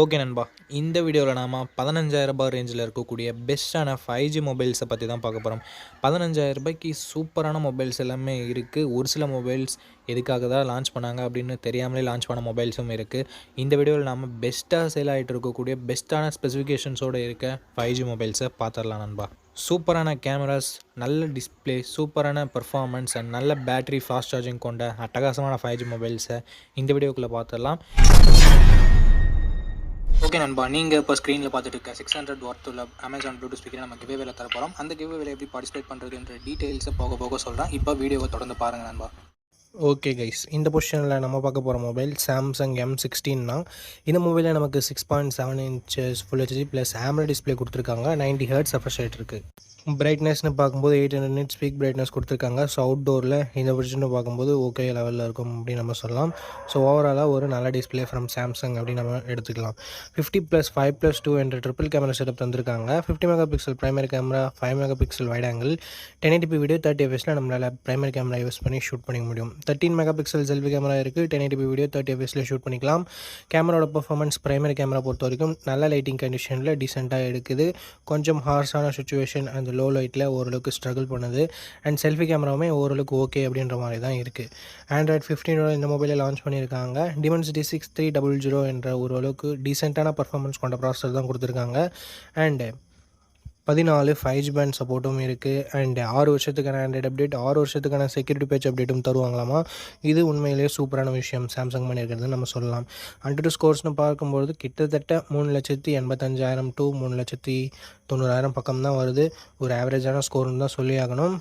Okay நண்பா, இந்த வீடியோவில் நாம் 15,000 ரேஞ்சில் இருக்கக்கூடிய பெஸ்ட்டான 5G மொபைல்ஸை பற்றி தான் பார்க்க போகிறோம். 15,000 சூப்பரான மொபைல்ஸ் எல்லாமே இருக்குது. ஒரு சில மொபைல்ஸ் எதுக்காக தான் லான்ச் பண்ணாங்க அப்படின்னு தெரியாமலே லான்ச் பண்ண மொபைல்ஸும் இருக்குது. இந்த வீடியோவில் நாம் பெஸ்ட்டாக சேல் ஆகிட்டு இருக்கக்கூடிய பெஸ்ட்டான ஸ்பெசிஃபிகேஷன்ஸோடு இருக்க 5G மொபைல்ஸை பார்த்துடலாம் நண்பா. சூப்பரான கேமராஸ், நல்ல டிஸ்பிளே, சூப்பரான பர்ஃபார்மன்ஸ் அண்ட் நல்ல பேட்டரி, ஃபாஸ்ட் சார்ஜிங் கொண்ட அட்டகாசமான 5G மொபைல்ஸை இந்த வீடியோக்குள்ளே பார்த்துடலாம். ஓகே நண்பா, நீங்கள் இப்போ ஸ்க்ரீனில் பார்த்துட்டு இருக்க 600 வாட் உள்ள அமேசான் ப்ளூடூத் ஸ்பீக்கரை நம்ம கிவ்வேல தர போகிறோம். அந்த கிவ்வேல எப்படி பார்ட்டிசிபேட் பண்ணுறதுன்ற டீட்டெயில்ஸை போக போக சொல்கிறேன். இப்போ வீடியோவை தொடர்ந்து பாருங்கள் நண்பா. ஓகே கைஸ், இந்த பொசிஷனில் நம்ம பார்க்க போகிற மொபைல் சாம்சங் M16 தான். இந்த மொபைலில் நமக்கு 6.7 inches full HD plus AMOLED display கொடுத்துருக்காங்க. 90 Hz ரெஃப்ரெஷ் ரேட் இருக்குது. பிரைட்னஸ்னு பார்க்கும்போது 800 nits பீக் பிரைட்னஸ் கொடுத்துருக்காங்க. ஸோ அவுட்டோரில் இந்த பொசிஷனை பார்க்கும்போது ஓகே லெவலில் இருக்கும் அப்படின்னு நம்ம சொல்லலாம். ஸோ ஓவராலாக ஒரு நல்ல டிஸ்பிளே ஃப்ரம் சாம்சங் அப்படின்னு நம்ம எடுத்துக்கலாம். 50+5+2 என்ற ட்ரிபிள் கேமரா செட்டப் தந்திருக்காங்க. 50 MP primary camera, 5 MP wide angle, 1080p video 30 fps நம்மளால் பிரைமரி கேமரா யூஸ் பண்ணி ஷூட் பண்ணிக்க முடியும். 13 MP செல்ஃபி கேமரா இருக்குது. 1080p வீடியோ 30 fps ஷூட் பண்ணிக்கலாம். கேமராவோட பர்ஃபார்மன்ஸ் பிரைமரி கேமரா பொறுத்த வரைக்கும் நல்ல லைட்டிங் கண்டிஷனில் டீசெண்டாக எடுக்குது. கொஞ்சம் ஹார்ஷான சுச்சுவேஷன் அந்த லோ லைட்டில் ஓரளவுக்கு ஸ்ட்ரகிள் பண்ணுது. அண்ட் செல்ஃபி கேமராவுமே ஓரளவுக்கு ஓகே அப்படின்ற மாதிரி தான் இருக்குது. Android 15 இந்த மொபைலை லான்ச் பண்ணியிருக்காங்க. Dimensity 6300 என்ற ஓரளவுக்கு டீசெண்டான பர்ஃபார்மன்ஸ் கொண்ட ப்ராசஸர் தான் கொடுத்துருக்காங்க. அண்டு 14 5G பேண்ட் சப்போர்ட்டும் இருக்குது. அண்ட் 6 வருஷத்துக்கான ஆண்ட்ராய்டு அப்டேட், 6 வருஷத்துக்கான செக்யூரிட்டி பேட்ச் அப்டேட்டும் தருவாங்களாமா. இது உண்மையிலேயே சூப்பரான விஷயம் சாம்சங் பண்ணியிருக்கிறது நம்ம சொல்லலாம். AnTuTu ஸ்கோர்ஸ்னு பார்க்கும்போது கிட்டத்தட்ட 3,85,000 to 3,90,000 பக்கம் தான் வருது. ஒரு ஆவரேஜான ஸ்கோர்னு தான் சொல்லி ஆகணும்.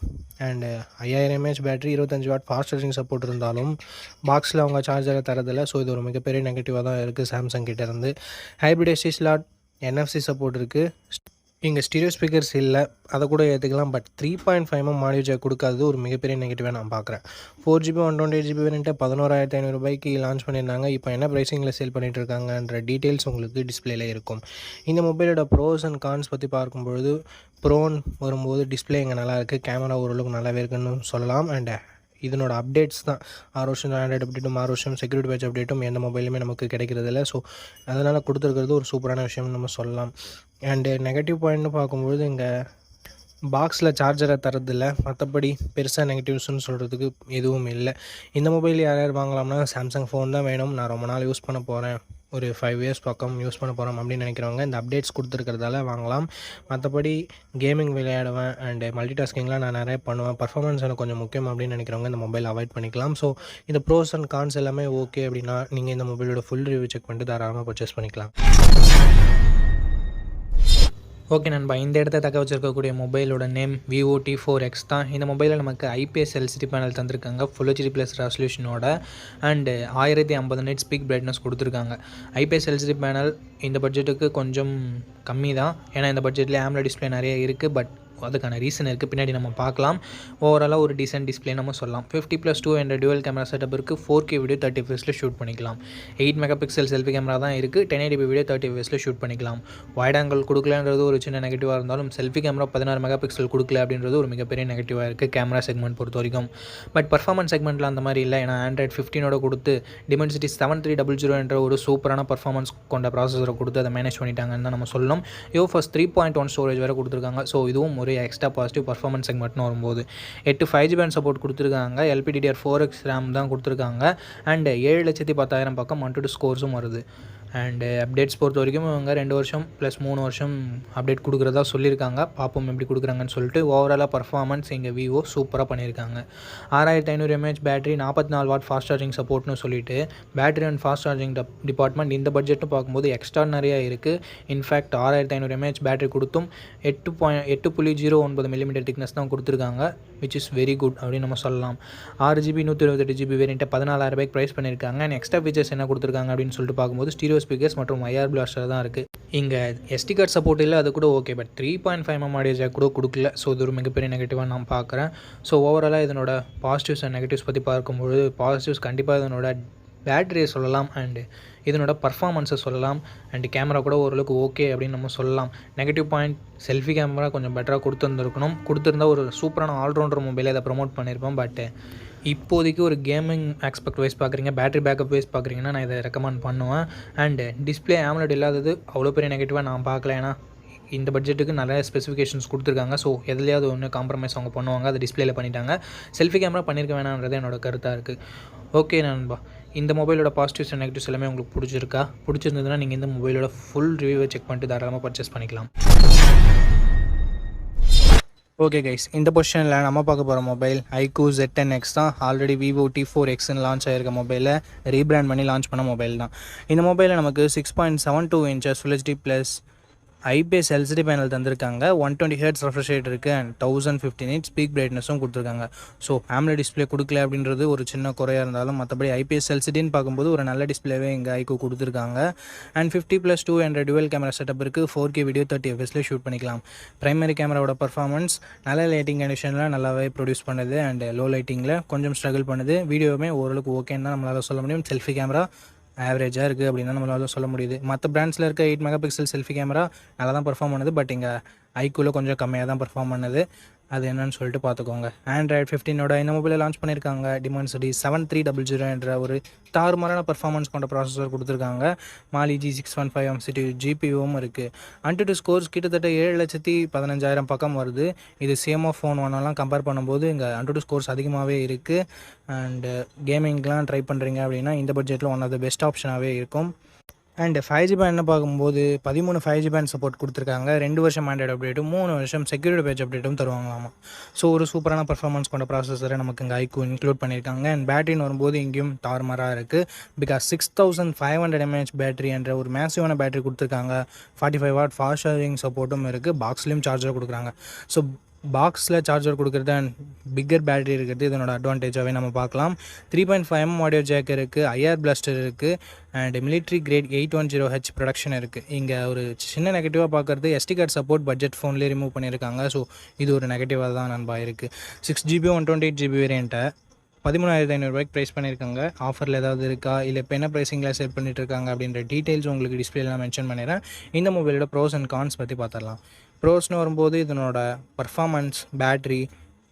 And 5000 mAh battery, 25 what fast charging support இருந்தாலும் பாக்ஸில் அவங்க சார்ஜரை தரதில்லை. ஸோ இது ஒரு மிகப்பெரிய நெகட்டிவாக தான் இருக்குது சாம்சங் கிட்டேருந்து. Hybrid SD slot, NFC support இருக்குது. இங்கே ஸ்டீரியோ ஸ்பீக்கர்ஸ் இல்லை, அதை கூட ஏற்றுக்கலாம். பட் 3.5 mm ஆடியோ ஜாக் கொடுக்காதது ஒரு மிகப்பெரிய நெகட்டிவாக நான் பார்க்குறேன். 4GB 128GB வேரியண்ட்டை 11,500 லான்ச் பண்ணியிருந்தாங்க. இப்போ என்ன ப்ரைஸிங்கில் சேல் பண்ணிகிட்டு இருக்காங்கன்ற டீட்டெயில்ஸ் உங்களுக்கு டிஸ்பிளேல இருக்கும். இந்த மொபைலோட ப்ரோஸ் அண்ட் கான்ஸ் பற்றி பார்க்கும்பொழுது, ப்ரோன்னு வரும்போது டிஸ்பிளே இங்கே நல்லாயிருக்கு, கேமரா ஓரளவுக்கு நல்லாவே இருக்குன்னு சொல்லலாம். அண்ட் இதனோட அப்டேட்ஸ் தான் 6 வருஷம் ஆண்ட்ராய்டு அப்டேட்டும் 6 வருஷம் செக்யூரிட்டி பேட்ச் அப்டேட்டும் எந்த மொபைலுமே நமக்கு கிடைக்கிறது இல்லை. ஸோ அதனால் கொடுத்துருக்கிறது ஒரு சூப்பரான விஷயம்னு நம்ம சொல்லலாம். அண்டு நெகட்டிவ் பாயிண்ட்னு பார்க்கும்பொழுது இங்கே பாக்ஸில் சார்ஜரை தரதில்லை. மற்றபடி பெருசாக நெகட்டிவ்ஸ்னு சொல்கிறதுக்கு எதுவும் இல்லை. இந்த மொபைல் யார் யார் வாங்கலாம்னா சாம்சங் ஃபோன் தான் வேணும், நான் ரொம்ப நாள் யூஸ் பண்ண போகிறேன், ஒரு 5 years பக்கம் யூஸ் பண்ண போகிறோம் அப்படின்னு நினைக்கிறவங்க இந்த அப்டேட்ஸ் கொடுத்துருக்கிறதால வாங்கலாம். மற்றபடி கேமிங் விளையாடுவேன் அண்டு மல்டி டாஸ்கிங்லாம் நான் நிறைய பண்ணுவேன், பர்ஃபார்மன்ஸ் எனக்கு கொஞ்சம் முக்கியம் அப்படின்னு நினைக்கிறவங்க இந்த மொபைல் அவாய்ட் பண்ணிக்கலாம். ஸோ இந்த ப்ரோஸ் அண்ட் கான்ஸ் எல்லாமே ஓகே அப்படின்னா நீங்கள் இந்த மொபைலோட ஃபுல் ரிவ்யூ செக் பண்ணிட்டு தாராளமாக பர்ச்சேஸ் பண்ணிக்கலாம். ஓகே நண்பா, இந்த இடத்த தக்க வச்சிருக்கக்கூடிய மொபைலோட நேம் Vivo T4X தான். இந்த மொபைலில் நமக்கு IPS LCD பேனல் தந்திருக்காங்க ஃபுல் HD ப்ளஸ் ரெசல்யூஷனோட. அண்டு 1050 nits பீக் பிரைட்னஸ் கொடுத்துருக்காங்க. IPS LCD பேனல் இந்த பட்ஜெட்டுக்கு கொஞ்சம் கம்மி தான், ஏன்னா இந்த பட்ஜெட்லேயே AMOLED டிஸ்பிளே நிறைய இருக்குது. பட் அதுக்கான ரீசன் இருக்குது, பின்னாடி நம்ம பார்க்கலாம். ஓவராலாக ஒரு டீசென்ட் டிஸ்பிளே நம்ம சொல்லலாம். 50+2 என்ற டுவல் கேமரா செட்டப் இருக்குது. 4K வீடியோ 30 fps ஷூட் பண்ணிக்கலாம். 8 MP செல்ஃபி கேமரா தான் இருக்குது. 1080p வீடியோ 30 fps ஷூட் பண்ணிக்கலாம். வைட் ஆங்கிள் கொடுக்கலன்றது ஒரு சின்ன நெகட்டிவாக இருந்தாலும் செல்ஃபி கேமரா 16 MP கொடுக்கல அப்படின்றது ஒரு மிகப்பெரிய நெகட்டிவாக இருக்குது கேமரா செக்மெண்ட் பொறுத்த வரைக்கும். பட் பர்ஃபார்மன்ஸ் செக்மெண்ட்டில் அந்த மாதிரி இல்லை, ஏன்னா Android 15 கொடுத்து Dimensity 7300 என்ற ஒரு சூப்பரான பர்ஃபார்மன்ஸ் கொண்ட ப்ராசஸரை கொடுத்து அதை மேனேஜ் பண்ணிட்டாங்கன்னு தான் நம்ம சொல்லணும். UFS 3.1 ஸ்டோரேஜ் வேறு கொடுத்துருக்காங்க. ஸோ இதுவும் ஒரு எக்ஸ்ட்ரா பாசிட்டிவ் பர்ஃபார்மன்ஸ் செக்மெண்ட்னு வரும்போது 8 5G பேண்ட் சப்போர்ட் கொடுத்துருக்காங்க. LPDDR4X RAM தான் கொடுத்துருக்காங்க. அண்ட் 7,10,000 பக்கம் AnTuTu ஸ்கோர்ஸும் வருது. அண்டு அப்டேட்ஸ் பொறுத்த வரைக்கும் இவங்க 2 வருஷம் + 3 வருஷம் அப்டேட் கொடுக்குறதா சொல்லியிருக்காங்க. பார்ப்போம் எப்படி கொடுக்குறாங்கன்னு சொல்லிட்டு. ஓவராலாக பர்ஃபார்மன்ஸ் இங்கே Vivo சூப்பராக பண்ணியிருக்காங்க. 6500 mAh battery, 44 watt fast charging சப்போர்ட்னு சொல்லிட்டு battery and fast charging department இந்த பட்ஜெட்னு பார்க்கும்போது எக்ஸ்ட்ரானரியாக இருக்குது. இன்ஃபேக்ட் 6500 mAh பேட்டரி கொடுத்தும் 8.09 mm திக்னஸ் தான் கொடுத்துருக்காங்க, விச் இஸ் வெரி குட் அப்படின்னு நம்ம சொல்லலாம். 6GB 128GB வேரியண்ட்டை 14,000 ப்ரைஸ் பண்ணியிருக்காங்க. அண்ட் எக்ஸ்ட்ரா ஃபீச்சர்ஸ் என்ன கொடுத்துருக்காங்க அப்படின்னு சொல்லிட்டு பார்க்கும்போது ஸ்டீரியோ ஸ்பீக்கர்ஸ் மற்றும் IR பிளாஸ்டர் தான் இருக்குது. இங்கே SD கார்டு சப்போர்ட் இல்லை, அது கூட okay. But 3.5 mm audio jack கூட கொடுக்கல. ஸோ இது ஒரு மிகப்பெரிய நெகட்டிவாக நான் பார்க்குறேன். ஸோ ஓவராலாக இதனோட பாசிட்டிவ்ஸ் அண்ட் நெகட்டிவ்ஸ் பற்றி பார்க்கும்போது பாசிட்டிவ்ஸ் கண்டிப்பாக இதனோட பேட்டரியை சொல்லலாம், அண்டு இதனோட பர்ஃபார்மன்ஸை சொல்லலாம், அண்டு கேமரா கூட ஓரளவுக்கு ஓகே அப்படின்னு நம்ம சொல்லலாம். நெகட்டிவ் பாயிண்ட், செல்ஃபி கேமரா கொஞ்சம் பெட்டராக கொடுத்துருந்துருக்கணும். கொடுத்துருந்தா ஒரு சூப்பரான ஆல்ரவுண்டர் மொபைலை அதை ப்ரொமோட் பண்ணியிருப்போம். பட் இப்போதைக்கு ஒரு கேமிங் ஆஸ்பெக்ட் வைஸ் பார்க்குறீங்க, பேட்டரி பேக்கப் வைஸ் பார்க்குறீங்கன்னா நான் இதை ரெக்கமெண்ட் பண்ணுவேன். அண்டு டிஸ்பிளே AMOLED இல்லாதது அவ்வளோ பெரிய நெகட்டிவாக நான் பார்க்கல. ஏன்னா இந்த பட்ஜெட்டுக்கு நிறைய ஸ்பெசிஃபிகேஷன்ஸ் கொடுத்துருக்காங்க. ஸோ எதுலையாவது ஒன்று காம்ப்ரமைஸ் அவங்க பண்ணுவாங்க, அதை டிஸ்பிளேல பண்ணிட்டாங்க. செல்ஃபி கேமரா பண்ணியிருக்க வேணான்றது என்னோட கருத்தாக இருக்குது. ஓகே நண்பா, இந்த மொபைலோட பாசிட்டிவ்ஸ் அண்ட் நெகட்டிவ்ஸ் எல்லாமே உங்களுக்கு பிடிச்சிருந்ததுன்னா நீங்கள் இந்த மொபைலோட ஃபுல் ரிவ்யூவை செக் பண்ணிட்டு தாராளமாக பர்ச்சேஸ் பண்ணிக்கலாம். ஓகே கைஸ், இந்த பொசிஷனில் நம்ம பார்க்க போகிற மொபைல் iQOO Z10X தான். ஆல்ரெடி Vivo T4Xன்னு லான்ச் ஆகிருக்க மொபைலை ரீபிராண்ட் பண்ணி லான்ச் பண்ண மொபைல் தான். இந்த மொபைலில் நமக்கு 6.72 inches Full HD plus IPS LCD panel தந்திருக்காங்க. 120 Hz ரெஃப்ரெஷ் ரேட் இருக்குது அண்ட் 1050 nits பீக் பிரைட்னஸும் கொடுத்துருக்காங்க. ஸோ AMOLED டிஸ்பிளே கொடுக்கல அப்படின்றது ஒரு சின்ன குறையாக இருந்தாலும் மற்றபடி IPS LCDன்னு பார்க்கும்போது ஒரு நல்ல டிஸ்பிளேவே இங்கே iQOO கொடுத்துருக்காங்க. அண்ட் 50+2 என்ற டுவல் கேமரா செட்டப் இருக்குது. 4K வீடியோ 30 fps ஷூட் பண்ணிக்கலாம். ப்ரைமரி கேமராவோட பர்ஃபார்மன்ஸ் நல்ல லைட்டிங் கண்டிஷனில் நல்லாவே ப்ரொடியூஸ் பண்ணுது அண்ட் லோ லைட்டிங்கில் கொஞ்சம் ஸ்ட்ரகிள் பண்ணுது. வீடியோவுமே ஓரளவுக்கு ஓகேன்னு தான் நம்மளால் சொல்ல முடியும். செல்ஃபி கேமரா ஆவரேஜாக இருக்குது அப்படின்னு தான் நம்மளால சொல்ல முடியுது. மற்ற பிராண்ட்ஸில் இருக்க 8 MP செல்ஃபி கேமரா நல்லா தான் பர்ஃபார்ம் பண்ணுது. பட் இங்கே iQOOவில் கொஞ்சம் கம்மியாக தான் பர்ஃபார்ம் பண்ணுது. அது என்னன்னு சொல்லிட்டு பார்த்துக்கோங்க. Android 15ஓட இந்த மொபைலை லான்ச் பண்ணியிருக்காங்க. Dimensity 7300 என்ற ஒரு தாறுமாறான பர்ஃபார்மன்ஸ் கொண்ட ப்ராசஸர் கொடுத்துருக்காங்க. Mali G615 MCU GPUவும் இருக்குது. AnTuTu ஸ்கோர்ஸ் கிட்டத்தட்ட 7,15,000 பக்கம் வருது. இது சேம் ஆஃப் ஃபோன் ஒன்னெல்லாம் கம்பேர் பண்ணும்போது இங்கே AnTuTu ஸ்கோர்ஸ் அதிகமாகவே இருக்குது. அண்டு கேமிங்லாம் ட்ரை பண்ணுறீங்க அப்படின்னா இந்த பட்ஜெட்டில் ஒன் ஆஃப் த பெஸ்ட் ஆப்ஷனாகவே இருக்கும். அண்ட் 5G பேண்ட்னு பார்க்கும்போது 13 5G பேண்ட் சப்போர்ட் கொடுத்துருக்காங்க. 2 வருஷம் ஆண்ட்ராய்டு அப்டேட்டும் 3 வருஷம் செக்யூரிட்டி பேட்ச் அப்டேட்டும் தருவாங்களாமா. ஸோ ஒரு சூப்பரான பர்ஃபார்மன்ஸ் கொண்ட ப்ராசஸரை நமக்கு இங்கே iQOO இன்க்ளூட் பண்ணியிருக்காங்க. அண்ட் பேட்டரின்னு வரும்போது இங்கேயும் தாறுமாறாக இருக்குது. பிகாஸ் 6500 mAh பேட்டரி என்ற ஒரு மேசிவான பேட்டரி கொடுத்துருக்காங்க. 45 வாட் ஃபாஸ்ட் சார்ஜிங் சப்போர்ட்டும் இருக்குது. பாக்ஸ்லேயும் சார்ஜர் கொடுக்குறாங்க. ஸோ பாக்ஸில் சார்ஜர் கொடுக்குறது அண்ட் பிக்கர் பேட்டரி இருக்கிறது இதனோட அட்வான்டேஜாகவே நம்ம பார்க்கலாம். 3.5mm ஆடியோ ஜாக் இருக்குது, IR பிளாஸ்டர் இருக்குது and military great 810H production இருக்குது. இங்கே ஒரு சின்ன நெகட்டிவாக பார்க்குறது SD கார்டு சப்போர்ட் பட்ஜெட் ஃபோன்லேயே ரிமூவ் பண்ணியிருக்காங்க. ஸோ இது ஒரு நெகட்டிவாக தான் நண்பா இருக்குது. 6GB 128GB வேரியண்ட்டை 13,500 ப்ரைஸ் பண்ணியிருக்காங்க. ஆஃபரில் ஏதாவது இருக்கா, இல்லை இப்போ என்ன ப்ரைஸிங்கில் சேல் பண்ணிட்டு இருக்காங்க அப்படின்ற டீட்டெயில்ஸ் உங்களுக்கு டிஸ்பிளேலாம் மென்ஷன் பண்ணிடுறேன். இந்த மொபைலோட ப்ரோஸ் அண்ட் கான்ஸ் பற்றி பார்த்துடலாம். ப்ரோஸ்னு வரும்போது இதனோட பர்ஃபார்மன்ஸ், பேட்ரி,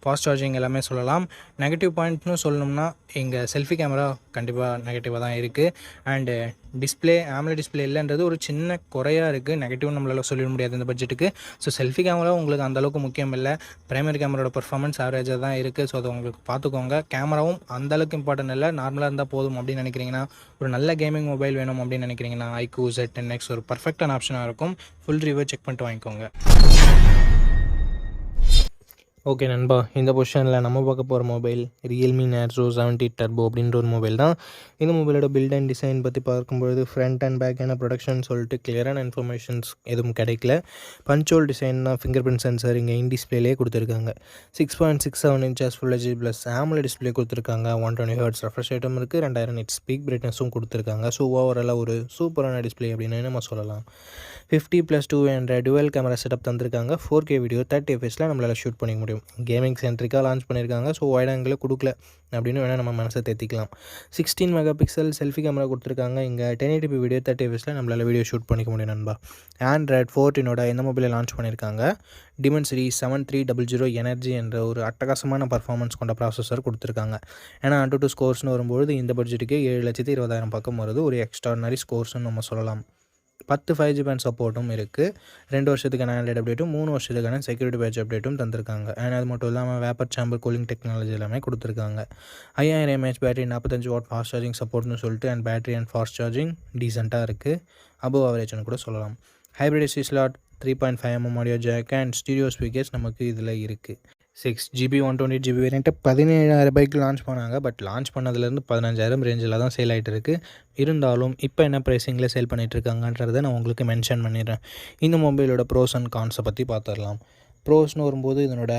ஃபாஸ்ட் சார்ஜிங் எல்லாமே சொல்லலாம். நெகட்டிவ் பாயிண்ட்னு சொல்லணும்னா இங்கே செல்ஃபி கேமரா கண்டிப்பாக நெகட்டிவாக தான் இருக்குது. அண்டு டிஸ்பிளே AMOLED டிஸ்பிளே இல்லைன்றது ஒரு சின்ன குறையாக இருக்குது. நெகட்டிவ் நம்மளால் சொல்லிட முடியாது இந்த பட்ஜெட்டுக்கு. ஸோ செல்ஃபி கேமரா உங்களுக்கு அந்தளவுக்கு முக்கியம் இல்லை. ப்ரைமரி கேமராவோட பர்ஃபார்மன்ஸ் ஆவரேஜாக தான் இருக்குது. ஸோ அதை உங்களுக்கு பார்த்துக்கோங்க. கேமராவும் அந்தளவுக்கு இம்பார்ட்டன்ட் இல்லை, நார்மலாக இருந்தால் போதும் அப்படின்னு நினைக்கிறீங்கன்னா, ஒரு நல்ல கேமிங் மொபைல் வேணும் அப்படின்னு நினைக்கிறீங்கன்னா iQOO Z10X ஒரு பர்ஃபெக்டான ஆப்ஷனாக இருக்கும். ஃபுல் ரிவ்யூ செக் பண்ணிட்டு வாங்கிக்கோங்க. ஓகே நண்பா, இந்த பொசிஷனில் நம்ம பார்க்க போகிற மொபைல் Realme Narzo 70 Turbo அப்படின்ற ஒரு மொபைல் தான். இந்த மொபைலோட பில்ட் அண்ட் டிசைன் பற்றி பார்க்கும்பொழுது ஃப்ரண்ட் அண்ட் பேக் என்ன ப்ரொடக்ஷன் சொல்லிட்டு கிளியரான இன்ஃபர்மேஷன்ஸ் எதுவும் கிடைக்கல. பஞ்சோல் டிசைன் தான், ஃபிங்கர் பிரிண்ட் சென்சர் இங்கே இன் டிஸ்பிளேலே கொடுத்துருக்காங்க. 6.67 inches Full HD plus AMOLED display கொடுத்துருக்காங்க. 120 Hz ரெஃப்ரெஷ் ரேட்டும் இருக்குது. 2000 nits பீக் பிரைட்னஸும் கொடுத்துருக்காங்க. ஸோ ஓவராலாக ஒரு சூப்பரான டிஸ்பிளே அப்படின்னு நம்ம சொல்லலாம். 50+2 என்ற டுவல் கேமரா செட்டப் தந்திருக்காங்க. 4K வீடியோ 30 fpsல நம்மளால் ஷூட் பண்ணிக்க முடியும். கேமிங் சென்ட்ரிக்காக லான்ச் பண்ணியிருக்காங்க. ஸோ வைட் ஆங்கிள் கொடுக்கல அப்படின்னு வேணால் நம்ம மனசை தேத்திக்கலாம். 16 MP செல்ஃபி கேமரா கொடுத்துருக்காங்க. இங்கே 1080p வீடியோ 30 fpsல நம்மளால் வீடியோ ஷூட் பண்ணிக்க முடியும் நண்பா. Android 14ஓட இந்த மொபைலை லான்ச் பண்ணியிருக்காங்க. Dimensity 7300 எனர்ஜி என்ற ஒரு அட்டகாசமான பர்ஃபார்மன்ஸ் கொண்ட ப்ராசஸர் கொடுத்துருக்காங்க. ஏன்னா AnTuTu ஸ்கோர்ஸ்னு வரும்போது இந்த பட்ஜெட்டுக்கு 7,20,000 பக்கம் வருது. ஒரு எக்ஸ்ட்ரானரி ஸ்கோர்ஸ்னு நம்ம சொல்லலாம். 10 5G பேண்ட் சப்போர்ட்டும் இருக்குது. 2 வருஷத்துக்கான ஆண்ட்ராய்டு அப்டேட்டும் 3 வருஷத்துக்கான செக்யூரிட்டி பேட்ச் அப்டேட்டும் தந்திருக்காங்க. அண்ட் அது மட்டும் இல்லாமல் வேப்பர் சாம்பர் கூலிங் டெக்னாலஜி எல்லாமே கொடுத்துருக்காங்க. 5000 mAh battery, 45 watt fast charging சப்போர்ட்னு சொல்லிட்டு and battery and fast charging டீசெண்டாக இருக்குது. அபவ் ஆவரேஜ்னு கூட சொல்லலாம். Hybrid SD slot, 3.5mm audio jack and stereo speakers நமக்கு இதில் இருக்குது. 6GB 128GB வேரியண்ட்டு 17,000 லான்ச் பண்ணாங்க. பட் லான்ச் பண்ணதுலேருந்து 15,000 ரேஞ்சில் தான் சேல் ஆகிட்டு இருக்குது. இருந்தாலும் இப்போ என்ன ப்ரைஸிங்கில் சேல் பண்ணிகிட்ருக்காங்கன்றதை நான் உங்களுக்கு மென்ஷன் பண்ணிடுறேன். இந்த மொபைலோட ப்ரோஸ் அண்ட் கான்ஸை பற்றி பார்த்துடலாம். ப்ரோஸ்னு வரும்போது இதனோட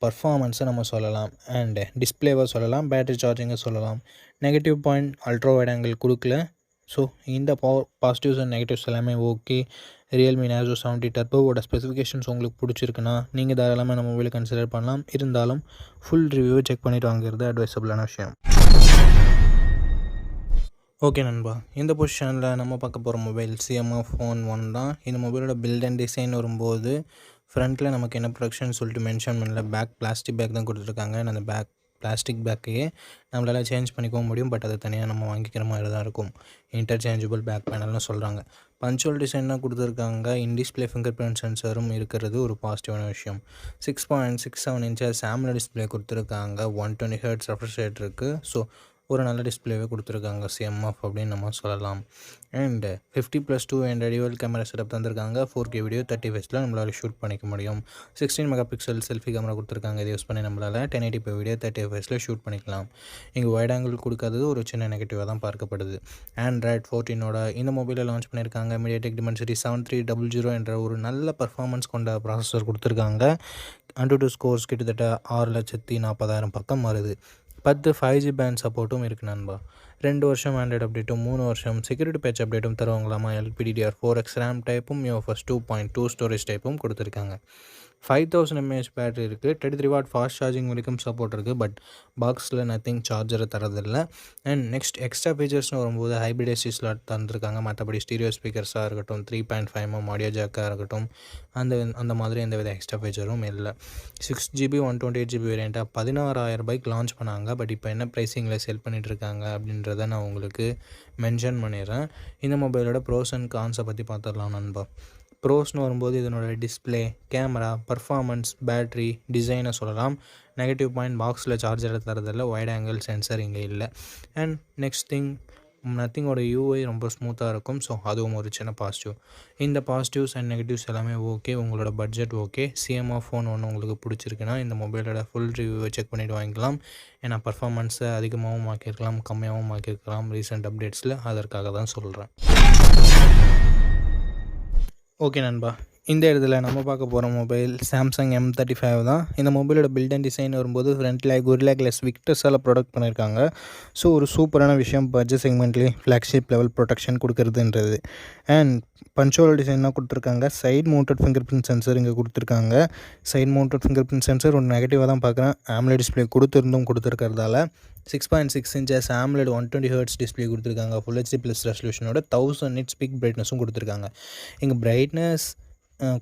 பர்ஃபார்மன்ஸை நம்ம சொல்லலாம் அண்டு டிஸ்பிளேவை சொல்லலாம், பேட்டரி சார்ஜிங்கை சொல்லலாம். Negative point ultra wide angle கொடுக்கல. ஸோ இந்த பாசிட்டிவ்ஸ் அண்ட் நெகட்டிவ்ஸ் எல்லாமே ஓகே. Realme Narzo 70 Turboவோட ஸ்பெசிஃபிகேஷன்ஸ் உங்களுக்கு பிடிச்சிருக்குன்னா நீங்கள் தாராளமாக நம்ம மொபைலை கன்சிடர் பண்ணலாம். இருந்தாலும் ஃபுல் ரிவ்யூவை செக் பண்ணிவிட்டு வாங்குறது அட்வைசபிளான விஷயம். ஓகே நண்பா, இந்த பொசிஷனில் நம்ம பார்க்க போகிற மொபைல் CMF Phone 1 தான். இந்த மொபைலோட பில்ட் அண்ட் டிசைன் வரும்போது ஃப்ரண்ட்டில் நமக்கு என்ன ப்ரொடக்ஷன் சொல்லிட்டு மென்ஷன் பண்ணல. பேக் பிளாஸ்டிக் பேக் தான் கொடுத்துருக்காங்க. அந்த பேக் பிளாஸ்டிக் பேக்கையே நம்மளால் சேஞ்ச் பண்ணிக்கவும் முடியும். பட் அதை தனியாக நம்ம வாங்கிக்கிற மாதிரி தான் இருக்கும். இன்டர்சேஞ்சபிள் பேக் பேனல்னு சொல்கிறாங்க. பஞ்சுவல் டிசைனாக கொடுத்துருக்காங்க. இன்டிஸ்பிளே ஃபிங்கர் பிரிண்ட் சென்சரும் இருக்கிறது ஒரு பாசிட்டிவான விஷயம். 6.67 இன்ச்சஸ் AMOLED டிஸ்பிளே கொடுத்துருக்காங்க. 120 Hz ரெஃப்ரெஷ் ரேட் இருக்குது. ஸோ ஒரு நல்ல டிஸ்பிளேவே கொடுத்துருக்காங்க. CMF அப்படின்னு நம்ம சொல்லலாம். அண்ட் 50+2 என்ற டியூவல் கேமரா செட்டப் தந்திருக்காங்க. 4K வீடியோ 30 fps நம்மளால் ஷூட் பண்ணிக்க முடியும். 16 மெகாபிக்சல் செல்ஃபி கேமரா கொடுத்துருக்காங்க. இதை யூஸ் பண்ணி நம்மளால் 1080p வீடியோ 30 fps ஷூட் பண்ணிக்கலாம். இங்கே வைட் ஆங்கிள் கொடுக்காதது ஒரு சின்ன நெகட்டிவாக தான் பார்க்கப்படுது. Android 14ஓட இந்த மொபைலில் லான்ச் பண்ணியிருக்காங்க. MediaTek Dimensity 7300 என்ற ஒரு நல்ல பர்ஃபார்மன்ஸ் கொண்ட ப்ராசஸர் கொடுத்துருக்காங்க. AnTuTu ஸ்கோர்ஸ் கிட்டத்தட்ட 6,40,000 பக்கம் வருது. 10 5G பேண்ட் சப்போர்ட்டும் இருக்குது நண்பா. 2 வருஷம் ஆண்ட்ராய்டு அப்டேட்டும் 3 வருஷம் செக்யூரிட்டி பேட்ச் அப்டேட்டும் தருவாங்களாமா. LPDDR4X RAM டைப்பும் UFS 2.2 ஸ்டோரேஜ் டைப்பும் கொடுத்துருக்காங்க. 5000 mAh பேட்டரி இருக்குது. 33W ஃபாஸ்ட் சார்ஜிங் வரைக்கும் சப்போர்ட் இருக்குது. பட் பாக்ஸில் நத்திங் சார்ஜரை தரதில்லை. அண்ட் நெக்ஸ்ட் எக்ஸ்ட்ரா ஃபீச்சர்ஸ்னு வரும்போது ஹைப்ரிட் SD ஸ்லாட் தந்துருக்காங்க. மற்றபடி ஸ்டீரியோ ஸ்பீக்கர்ஸாக இருக்கட்டும், 3.5mm ஆடியோ ஜாக்காக இருக்கட்டும், அந்த மாதிரி எந்தவித எக்ஸ்ட்ரா ஃபீச்சரும் இல்லை. 6GB 128GB வேரியண்ட்டாக 16,000 லான்ச் பண்ணாங்க. பட் இப்போ என்ன ப்ரைஸிங்கில் செல் பண்ணிகிட்ருக்காங்க அப்படின்றத நான் உங்களுக்கு மென்ஷன் பண்ணிடுறேன். இந்த மொபைலோட ப்ரோஸ் அண்ட் கான்ஸை பற்றி பார்த்துடலாம் நண்பா. ப்ரோஸ்னு வரும்போது இதனோட டிஸ்பிளே, கேமரா, பர்ஃபார்மன்ஸ், பேட்ரி, டிசைனை சொல்லலாம். நெகட்டிவ் பாயிண்ட் பாக்ஸில் சார்ஜர் தரதில்லை. வைட் ஆங்கிள் சென்சர் இங்கே இல்லை. அண்ட் நெக்ஸ்ட் திங், நத்திங்கோட UI ரொம்ப ஸ்மூத்தாக இருக்கும். ஸோ அதுவும் ஒரு சின்ன பாசிட்டிவ். இந்த பாசிட்டிவ்ஸ் அண்ட் நெகட்டிவ்ஸ் எல்லாமே ஓகே. உங்களோட பட்ஜெட் ஓகே, CMF ஃபோன் ஒன்று உங்களுக்கு பிடிச்சிருக்குன்னா இந்த மொபைலோட ஃபுல் ரிவ்யூவை செக் பண்ணிவிட்டு வாங்கிக்கலாம். ஏன்னா பர்ஃபார்மன்ஸை அதிகமாகவும் ஆக்கியிருக்கலாம், கம்மியாகவும் ஆக்கியிருக்கலாம் ரீசெண்ட் அப்டேட்ஸில். அதற்காக தான் சொல்கிறேன். ஓகே நண்பா, இந்த இடத்துல நம்ம பார்க்க போகிற மொபைல் சாம்சங் M35 தான். இந்த மொபைலோட பில்ட் அண்ட் டிசைன் வரும்போது ஃப்ரண்ட்டில் Gorilla Glass Victusஸால் ப்ரொடக்ட் பண்ணியிருக்காங்க. ஸோ ஒரு சூப்பரான விஷயம் பட்ஜெட் செக்மெண்ட்லேயே ஃப்ளாக்ஷிப் லெவல் ப்ரொடெக்ஷன் கொடுக்குறதுன்றது. அண்ட் பஞ்சுவல் டிசைனாக கொடுத்துருக்காங்க. Side mounted fingerprint sensor இங்கே கொடுத்துருக்காங்க. Side mounted fingerprint sensor ஒரு நெகட்டிவாக தான் பார்க்குறேன். AMOLED டிஸ்பிளே கொடுத்துருக்கிறதால 6.6 இன்ச்சஸ் AMOLED 120 Hz டிஸ்பிளே கொடுத்துருக்காங்க. Full HD+ ரெசல்யூஷனோட 1000 nits பீக் பிரைட்னஸும் கொடுத்துருக்காங்க. இங்கே பிரைட்னஸ்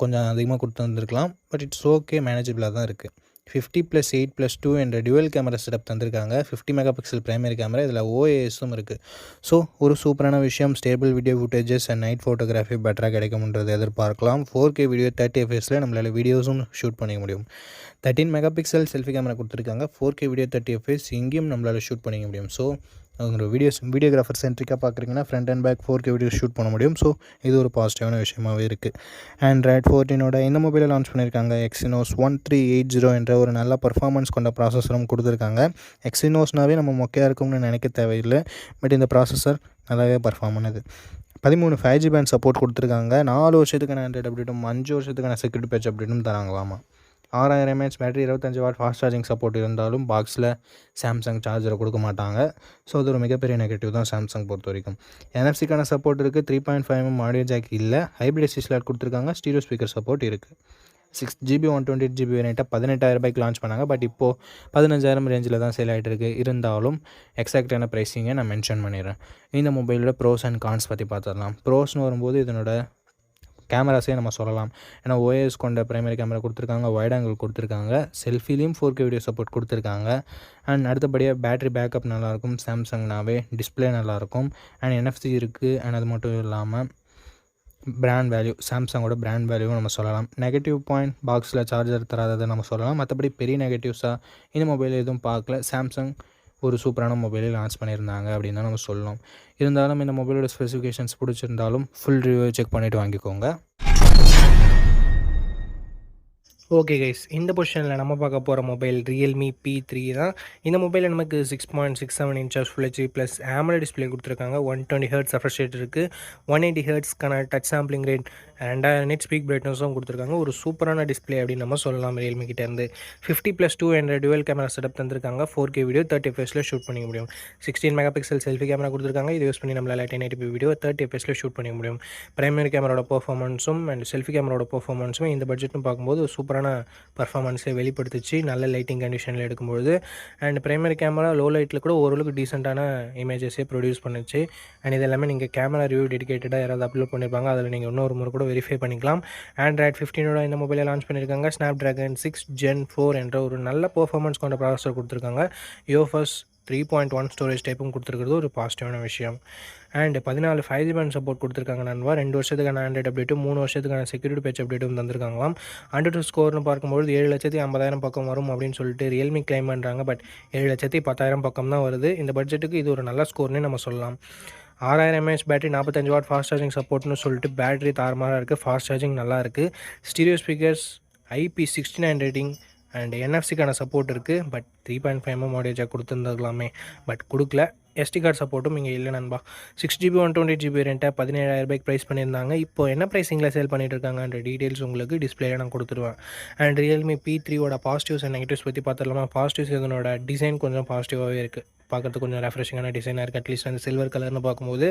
கொஞ்சம் அதிகமாக கொடுத்துருந்துருக்கலாம். பட் இட்ஸ் ஓகே, மேனேஜபிளாக தான் இருக்குது. 50+8+2 என்ற டியூவல் கேமரா செட்டப் தந்திருக்காங்க. 50 மெகாபிக்சல் பிரைமரி கேமரா, இதில் OISம் இருக்குது. ஸோ ஒரு சூப்பரான விஷயம். Stable video footages and night photography பெட்டராக கிடைக்கும்ன்றது எதிர்பார்க்கலாம். 4K வீடியோ 30 fps நம்மளால் வீடியோஸும் ஷூட் பண்ணிக்க முடியும். 13 மெகாபிக்சல் செல்ஃபி கேமரா கொடுத்துருக்காங்க. 4K வீடியோ 30 fps இங்கேயும் நம்மளால் ஷூட் பண்ணிக்க முடியும். ஸோ அவங்க வீடியோகிராஃபர் சென்ட்ரிக்காக பார்க்குறீங்கன்னா front and back 4K video shoot பண்ண முடியும். ஸோ இது ஒரு பாசிட்டிவான விஷயமாகவே இருக்குது. Android 14ஓட இந்த மொபைலை லான்ச் பண்ணியிருக்காங்க. Exynos 1380 என்ற ஒரு நல்ல பர்ஃபார்மன்ஸ் கொண்ட ப்ராசஸரும் கொடுத்துருக்காங்க. Exynosனாவே நம்ம மொக்கையாக இருக்கும்னு நினைக்க தேவையில்லை. பட் இந்த ப்ராசஸர் நல்லாவே பர்ஃபார்ம் பண்ணுது. 13 5G பேண்ட் சப்போர்ட் கொடுத்துருக்காங்க. 4 வருஷத்துக்கான ஆண்ட்ராய்டு அப்டேட்டும் 5 வருஷத்துக்கான செக்யூரிட்டி பேட்ச் அப்டேட்டும் தராங்களாமா. 6000 mAh battery, 25W fast charging support இருந்தாலும் பாக்ஸில் சாம்சங் சார்ஜரை கொடுக்க மாட்டாங்க. ஸோ அது ஒரு மிகப்பெரிய நெகட்டிவ் தான் சாம்சங் பொறுத்த வரைக்கும். NFC-க்கான சப்போர்ட் இருக்குது. 3.5mm ஆடியோ ஜாக் இல்லை. ஹைப்ரிட் SD ஸ்லாட் கொடுத்துருக்காங்க. ஸ்டீரியோ ஸ்பீக்கர் சப்போர்ட் இருக்குது. 6GB 128GB வேரியண்ட்டாக 18,000 லான்ச் பண்ணாங்க. பட் இப்போது 15,000 ரேஞ்சில் தான் சேல் ஆகிட்டு இருக்குது. இருந்தாலும் எக்ஸாக்டான ப்ரைஸிங்கை நான் மென்ஷன் பண்ணிடுறேன். இந்த மொபைலோட ப்ரோஸ் அண்ட் கான்ஸ் பற்றி பார்த்துடலாம். ப்ரோஸ்னு வரும்போது இதனோட கேமராஸே நம்ம சொல்லலாம். ஏன்னா OIS கொண்ட பிரைமரி கேமரா கொடுத்துருக்காங்க. வைட் ஆங்கிள் கொடுத்துருக்காங்க. செல்ஃபிலையும் 4K வீடியோ சப்போர்ட் கொடுத்துருக்காங்க. அண்ட் அடுத்தபடியாக பேட்டரி பேக்கப் நல்லாயிருக்கும். சாம்சங்னாவே டிஸ்பிளே நல்லாயிருக்கும். அண்ட் NFC இருக்குது. அண்ட் அது மட்டும் இல்லாமல் பிராண்ட் வேல்யூ, சாம்சங்கோட பிராண்ட் வேல்யூவும் நம்ம சொல்லலாம். நெகட்டிவ் பாயிண்ட் பாக்ஸில் சார்ஜர் தராததை நம்ம சொல்லலாம். மற்றபடி பெரிய நெகட்டிவ்ஸாக இந்த மொபைல் எதுவும் பார்க்கல. சாம்சங் ஒரு சூப்பரான மொபைலை லான்ச் பண்ணியிருந்தாங்க அப்படின்னு தான் நம்ம சொல்லணும். இருந்தாலும் இந்த மொபைலோட ஸ்பெசிஃபிகேஷன்ஸ் பிடிச்சிருந்தாலும் ஃபுல் ரிவ்யூ செக் பண்ணிவிட்டு வாங்கிக்கோங்க. ஓகே கைஸ், இந்த பொசிஷனில் நம்ம பார்க்க போகிற மொபைல் Realme P3 தான். இந்த மொபைலில் நமக்கு 6.67 inches Full HD + AMOLED display கொடுத்துருக்காங்க. 120 Hz ரெஃப்ரெஷ் ரேட் இருக்குது. 180 Hzக்கான touch sampling rate, 2000 nits peak பிரைட்னஸும் கொடுத்துருக்காங்க. ஒரு சூப்பரான டிஸ்பிளே அப்படின்னு நம்ம சொல்லலாம் Realme கிட்டேருந்து. 50+2 என்ற டுவல் கேமரா செட்டப் தந்திருக்காங்க. 4K வீடியோ 30 fps ஷூட் பண்ணிக்க முடியும். 16 மெகாபிக்சல் செல்ஃபி கேமரா கொடுத்துருக்காங்க. இது யூஸ் பண்ணி நம்மளால் 1080p வீடியோ 30 fps ஷூட் பண்ணிக்க முடியும். பிரைமரி கேமராவோட பர்ஃபார்மன்ஸும் அண்ட் செல்ஃபி கேமராவோட பர்ஃபார்மன்ஸும் இந்த பட்ஜெட்னு பார்க்கும்போது சூப்பராக சூப்பரான பர்ஃபார்மன்ஸை வெளிப்படுத்துச்சு நல்ல லைட்டிங் கண்டிஷனில் எடுக்கும்பொழுது. அண்ட் பிரைமரி கேமரா லோ லைட்டில் கூட ஓரளவுக்கு டீசெண்டான இமேஜஸே ப்ரொடியூஸ் பண்ணுச்சு. அண்ட் இது எல்லாமே நீங்கள் கேமரா ரிவ்யூ டெடிகேட்டடாக யாராவது அப்லோட் பண்ணியிருப்பாங்க, அதில் நீங்கள் இன்னொரு முறை கூட வெரிஃபை பண்ணிக்கலாம். ஆண்ட்ராய்ட் 15ஓட இந்த மொபைலை லான்ச் பண்ணியிருக்காங்க. ஸ்னாப்ட்ராகன் 6 Gen 4 என்ற ஒரு நல்ல பெர்ஃபார்மன்ஸ் கொண்ட ப்ராசஸர் கொடுத்துருக்காங்க. யோஃபஸ் 3.1 ஸ்டோரேஜ் டைப்பும் கொடுத்துருக்கிறது ஒரு பாசிட்டிவான விஷயம். அண்ட் 14 5G பேண்ட் சப்போர்ட் கொடுத்துருக்காங்க நண்பா. 2 வருஷத்துக்கான ஆண்ட்ராய்ட் அப்டேட்டும் 3 வருஷத்துக்கான செக்யூரிட்டி பேட்ச் அப்டேட்டும் தந்திருக்காங்களாம். AnTuTu ஸ்கோர்னு பார்க்கும்போது 7,50,000 பக்கம் வரும் அப்படின்னு சொல்லிட்டு ரியல்மி கிளைம் பண்ணுறாங்க. பட் 7,10,000 பக்கம் தான் வருது. இந்த பட்ஜெட்டுக்கு இது ஒரு நல்ல ஸ்கோர்னே நம்ம சொல்லலாம். 6000 mAh battery, 45 watt fast charging சப்போர்ட்னு சொல்லிட்டு பேட்டரி தாறுமாறாக இருக்குது. ஃபாஸ்ட் சார்ஜிங் நல்லா இருக்குது. Stereo speakers, IP69 rating and NFC-க்கான சப்போர்ட் இருக்குது. பட் 3.5mm ஆடியோ ஜாக் கொடுத்துருந்துருக்கலாமே, பட் கொடுக்கல. SD கார்டு சப்போர்ட்டும் இங்கே இல்லை நண்பா. 6GB 128GB ரெண்ட்டை 17,000 ரூபாய்க்கு ப்ரைஸ் பண்ணியிருந்தாங்க. இப்போ என்ன ப்ரைஸிங்கில் சேல் பண்ணிட்டு இருக்காங்கன்ற டீட்டெயில்ஸ் உங்களுக்கு டிஸ்பிளேல நான் கொடுத்துருவேன். அண்ட் ரியல்மி P3ஓட பாசிட்டிவ்ஸ் அண்ட் நெகட்டிவ்ஸ் பற்றி பார்த்துடலாமா. பாசிட்டிவ்ஸ் இதனோட டிசைன் கொஞ்சம் பாசிட்டிவாகவே இருக்குது. பார்க்குறதுக்கு கொஞ்சம் ரெஃப்ரெஷிங்கான டிசைனாக இருக்குது. அட்லீஸ்ட் அந்த சில்வர் கலர்னு பார்க்கும்போது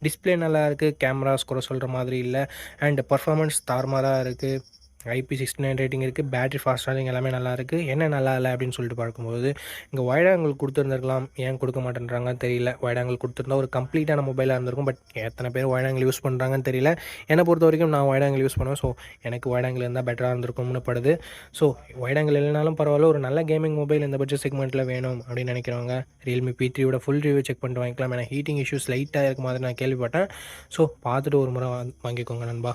டிஸ்பிளே நல்லா இருக்குது. கேமராஸ் கூட சொல்கிற மாதிரி இல்லை. அண்ட் பர்ஃபார்மன்ஸ் தாறுமாறாக இருக்குது. IP69 ரேட்டிங் இருக்குது. பேட்டரி ஃபாஸ்ட் சார்ஜிங் எல்லாமே நல்லா இருக்குது. என்ன நல்லா இல்லை அப்படின்னு சொல்லிட்டு பார்க்கும்போது இங்கே வைட் ஆங்கிள் கொடுத்துருந்துருக்கலாம். ஏன் கொடுக்க மாட்டேன்றாங்கன்னு தெரியல. வைட் ஆங்கிள் கொடுத்துருந்தா ஒரு கம்ப்ளீட்டான மொபைலாக இருந்திருக்கும். பட் எத்தனை பேர் வைட் ஆங்கிள் யூஸ் பண்ணுறாங்கன்னு தெரியல. என்னை பொறுத்த வரைக்கும் நான் வைட் ஆங்கிள் யூஸ் பண்ணுவேன். ஸோ எனக்கு வைட் ஆங்கிள் இருந்தால் பெட்டராக இருந்திருக்கும்னு படுது. ஸோ வைட் ஆங்கிள் இல்லைனாலும் பரவாயில்ல, ஒரு நல்ல கேமிங் மொபைல் இந்த பட்ஜெட் செக்மெண்ட்டில் வேணும் அப்படின்னு நினைக்கிறவங்க ரியல்மி P3ஓட ஃபுல் ரிவ்யூ செக் பண்ணிட்டு வாங்கிக்கலாம். ஏன்னா ஹீட்டிங் இஷ்யூஸ் லைட்டாக இருக்க மாதிரி நான் கேள்விப்பட்டேன். ஸோ பார்த்துட்டு ஒரு முறை வாங்கிக்கோங்க நண்பா.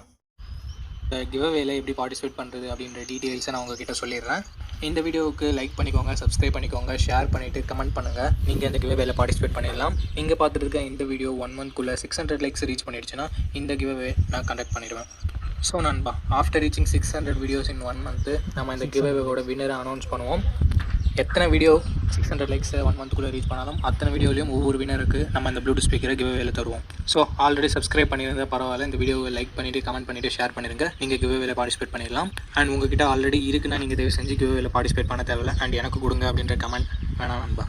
கிவ்அவேல எப்படி பார்ட்டிசிபேட் பண்ணுறது அப்படின்ற டீட்டெயில்ஸை நான் உங்ககிட்ட சொல்லிடுறேன். இந்த வீடியோவுக்கு லைக் பண்ணிக்கோங்க, சப்ஸ்கிரைப் பண்ணிக்கோங்க, ஷேர் பண்ணிவிட்டு கமெண்ட் பண்ணுங்கள். நீங்கள் இந்த கிவ்அவேல பார்ட்டிசிபேட் பண்ணிடலாம். இங்கே பார்த்துட்டு இருக்க இந்த வீடியோ 1 மந்த்க்குள்ளே 600 லைக்ஸ் ரீச் பண்ணிடுச்சுன்னா இந்த கிவ்அவே நான் கண்டக்ட் பண்ணிடுவேன். ஸோ நண்பா, ஆஃப்டர் ரீச்சிங் 600 வீடியோஸ் இன் 1 மந்த்து நம்ம இந்த கிவ்அவேவோட வின்னரை அனௌன்ஸ் பண்ணுவோம். எத்தனை வீடியோ 600 லைக்ஸ் 1 மந்த்துக்குள்ளே ரீச் பண்ணாலும் அத்தனை வீடியோலையும் ஒவ்வொரு வினருக்கு நம்ம இந்த ப்ளூடூத் ஸ்பீக்கரை கிவ்அவேல தருவோம். ஸோ ஆல்ரெடி சப்ஸ்கிரைப் பண்ணியிருந்தால் பரவாயில்ல, இந்த வீடியோவை லைக் பண்ணிவிட்டு கமெண்ட் பண்ணிவிட்டு ஷேர் பண்ணிடுங்க. நீங்கள் கிவ்அவேல பார்ட்டிசிபேட் பண்ணிடலாம். அண்ட் உங்ககிட்ட ஆல்ரெடி இருக்குன்னா நீங்கள் தயவு செஞ்சு கிவ்அவேல பார்ட்டிசிபேட் பண்ண தேவையில்லை. அண்ட் எனக்கு கொடுங்க அப்படின்ற கமெண்ட் வேணாம் நண்பா.